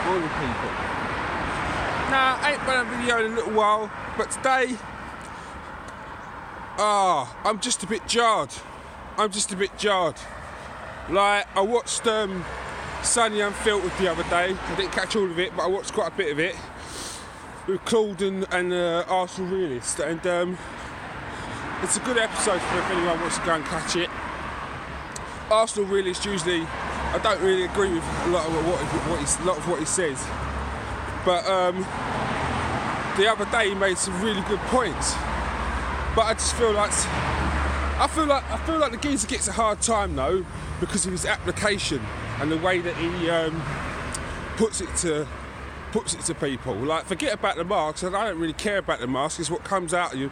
boring people. Nah, I ain't done a video in a little while, but today, I'm just a bit jarred. Like, I watched Sunny Unfiltered the other day. I didn't catch all of it, but I watched quite a bit of it with Claude and Arsenal Realist, and it's a good episode for if anyone wants to go and catch it. Arsenal Realist usually, I don't really agree with a lot of what he says, but the other day he made some really good points. But I just feel like the geezer gets a hard time though because of his application and the way that he puts it to people. Like, forget about the marks, and I don't really care about the mask. It's what comes out your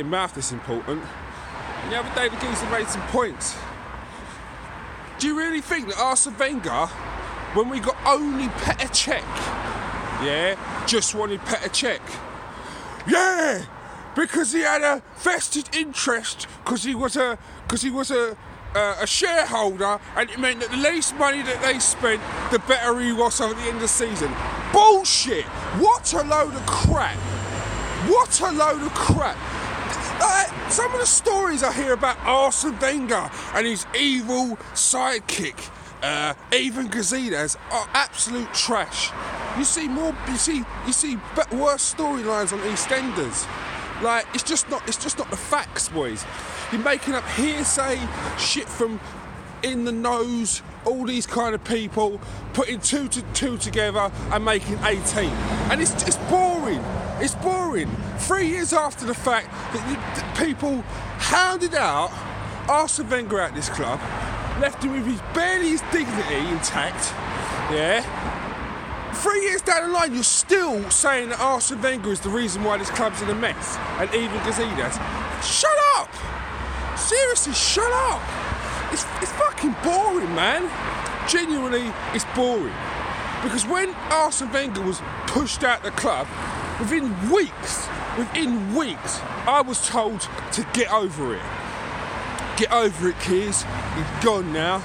mouth that's important. And the other day the geezer made some points. Do you really think that Arsene Wenger, when we got only Petr Cech, just wanted Petr Cech? Yeah, because he had a vested interest, because he was a shareholder, and it meant that the least money that they spent, the better he was at the end of the season. Bullshit! What a load of crap! Some of the stories I hear about Arsene Wenger and his evil sidekick, even Gazidis, are absolute trash. You see worse storylines on EastEnders. Like, it's just not the facts, boys. You're making up hearsay shit from In the Nose, all these kind of people, putting 2 to 2 together and making 18. And it's boring. It's boring. 3 years after the fact that people hounded out Arsene Wenger at this club, left him with barely his dignity intact, 3 years down the line, you're still saying that Arsene Wenger is the reason why this club's in a mess, and even Gazidis. Shut up! Seriously, shut up! It's fucking boring, man. Genuinely, it's boring. Because when Arsene Wenger was pushed out the club, within weeks, I was told to get over it. Get over it, kids. He's gone now.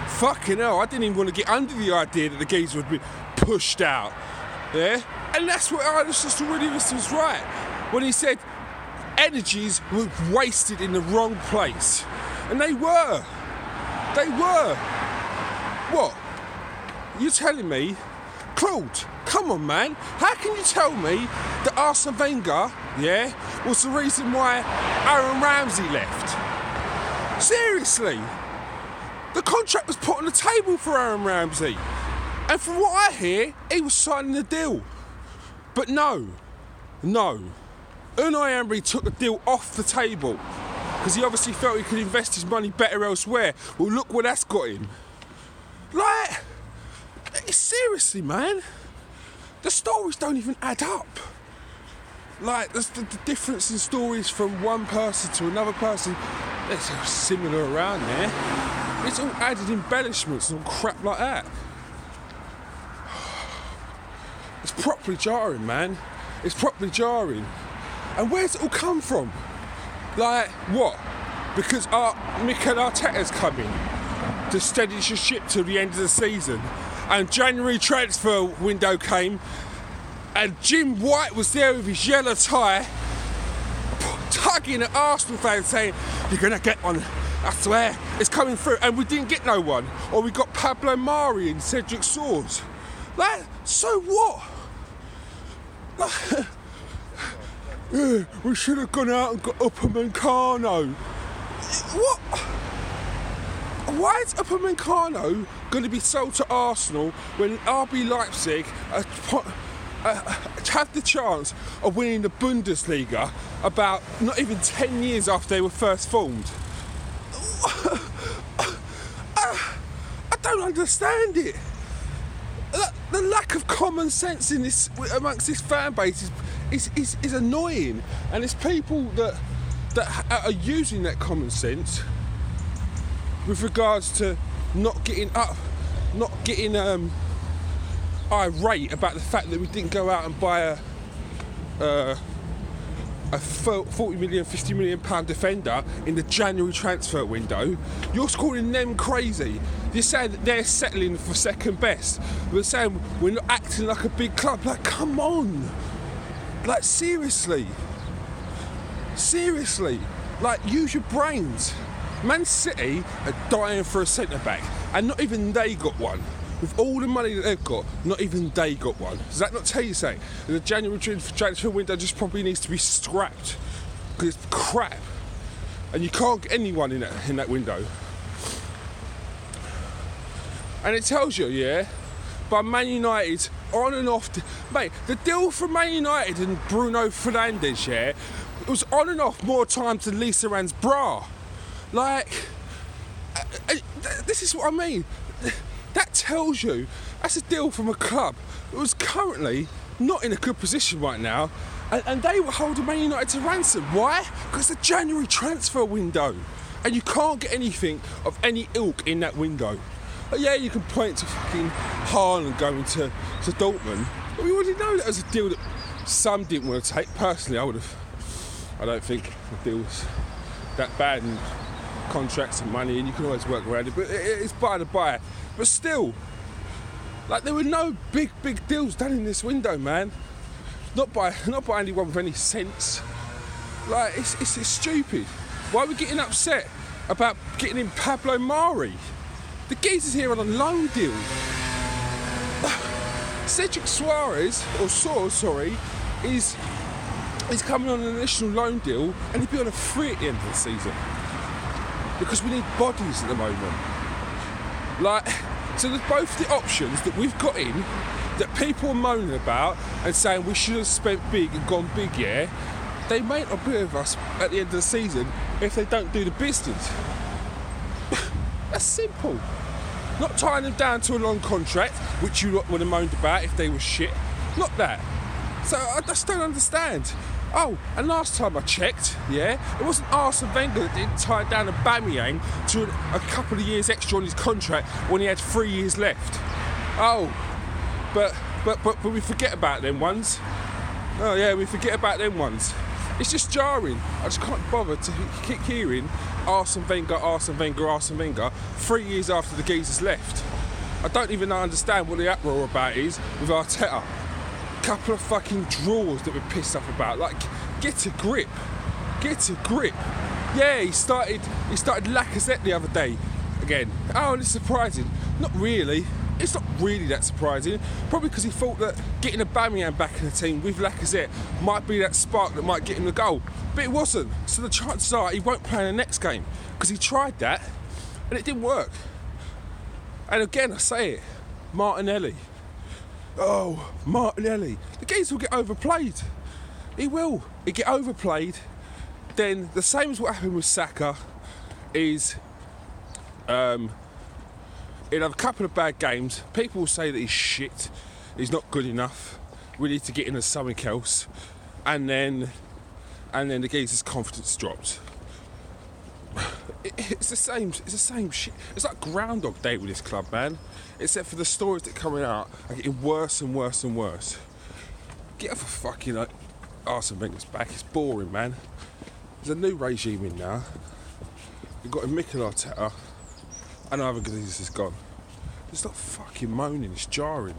Fucking hell, I didn't even want to get under the idea that the geezer would be pushed out. Yeah? And that's what Ernest Williams was right when he said energies were wasted in the wrong place. And they were. What? You're telling me, Claude, come on, man. How can you tell me that Arsene Wenger, was the reason why Aaron Ramsey left? Seriously. The contract was put on the table for Aaron Ramsey. And from what I hear, he was signing the deal. But no. Unai Emery took the deal off the table because he obviously felt he could invest his money better elsewhere. Well, look where that's got him. Like, seriously, man. The stories don't even add up. Like, the difference in stories from one person to another person, they're similar around there. It's all added embellishments and crap like that. It's properly jarring, man. It's properly jarring. And where's it all come from? Like, what? Because Mikel Arteta's coming to steady the ship till the end of the season. And January transfer window came, and Jim White was there with his yellow tie, tugging at Arsenal fans saying, "You're going to get one. I swear, it's coming through." And we didn't get no one. Or we got Pablo Mari and Cedric Soares. Like, so what? Like, we should have gone out and got Upamecano. What? Why is Upamecano going to be sold to Arsenal when RB Leipzig have the chance of winning the Bundesliga about not even 10 years after they were first formed? I don't understand it. The lack of common sense in this amongst this fan base is annoying, and it's people that are using that common sense with regards to not getting irate about the fact that we didn't go out and buy a 40 million, 50 million pound defender in the January transfer window. You're calling them crazy. You're saying that they're settling for second best. We're saying we're not acting like a big club. Like, come on. Like, seriously. Seriously. Like, use your brains. Man City are dying for a centre-back, and not even they got one. With all the money that they've got, not even they got one. Does that not tell you something? The January transfer window just probably needs to be scrapped, because it's crap. And you can't get anyone in that window. And it tells you, yeah, by Man United on and off. Mate, the deal for Man United and Bruno Fernandes, yeah, it was on and off more times than Lisa Rann's bra. Like, this is what I mean. That tells you that's a deal from a club that was currently not in a good position right now, and they were holding Man United to ransom. Why? Because the January transfer window, and you can't get anything of any ilk in that window. But yeah, you can point to fucking Haaland going to Dortmund, but we already know that was a deal that some didn't want to take. Personally, I don't think the deal was that bad, and contracts and money, and you can always work around it, but it's by the by. But still, like, there were no big deals done in this window, man. Not by anyone with any sense. Like, it's stupid. Why are we getting upset about getting in Pablo Mari? The geezer's here on a loan deal. Cedric Soares, is coming on an additional loan deal, and he'll be on a free at the end of the season. Because we need bodies at the moment. Like, so there's both the options that we've got in, that people are moaning about and saying we should have spent big and gone big, yeah. They may not be with us at the end of the season if they don't do the business. That's simple. Not tying them down to a long contract, which you lot would have moaned about if they were shit. Not that. So I just don't understand. Oh, and last time I checked, yeah, it wasn't Arsene Wenger that didn't tie down Aubameyang to a couple of years extra on his contract when he had 3 years left. Oh, but we forget about them ones. Oh yeah, we forget about them ones. It's just jarring. I just can't bother to keep hearing Arsene Wenger 3 years after the geezers left. I don't even understand what the uproar about is with Arteta. Couple of fucking draws that we're pissed off about. Like, get a grip. Yeah, he started Lacazette the other day again. Oh, and it's surprising. Not really. It's not really that surprising. Probably because he thought that getting Aubameyang back in the team with Lacazette might be that spark that might get him the goal. But it wasn't. So the chances are he won't play in the next game, because he tried that and it didn't work. And again, I say it, Martinelli. Oh, Martinelli. The geezer will get overplayed. He will. He'll get overplayed. Then the same as what happened with Saka is he'll have a couple of bad games. People will say that he's shit. He's not good enough. We need to get into something else. And then the geezer's confidence drops. It's the same shit. It's like Groundhog Day with this club, man. Except for the stories that are coming out are getting worse and worse and worse. Get off a fucking Arsene Wenger's back. It's boring, man. There's a new regime in now. You've got Mikel Arteta, and either geezer's gone. Just stop fucking moaning. It's jarring.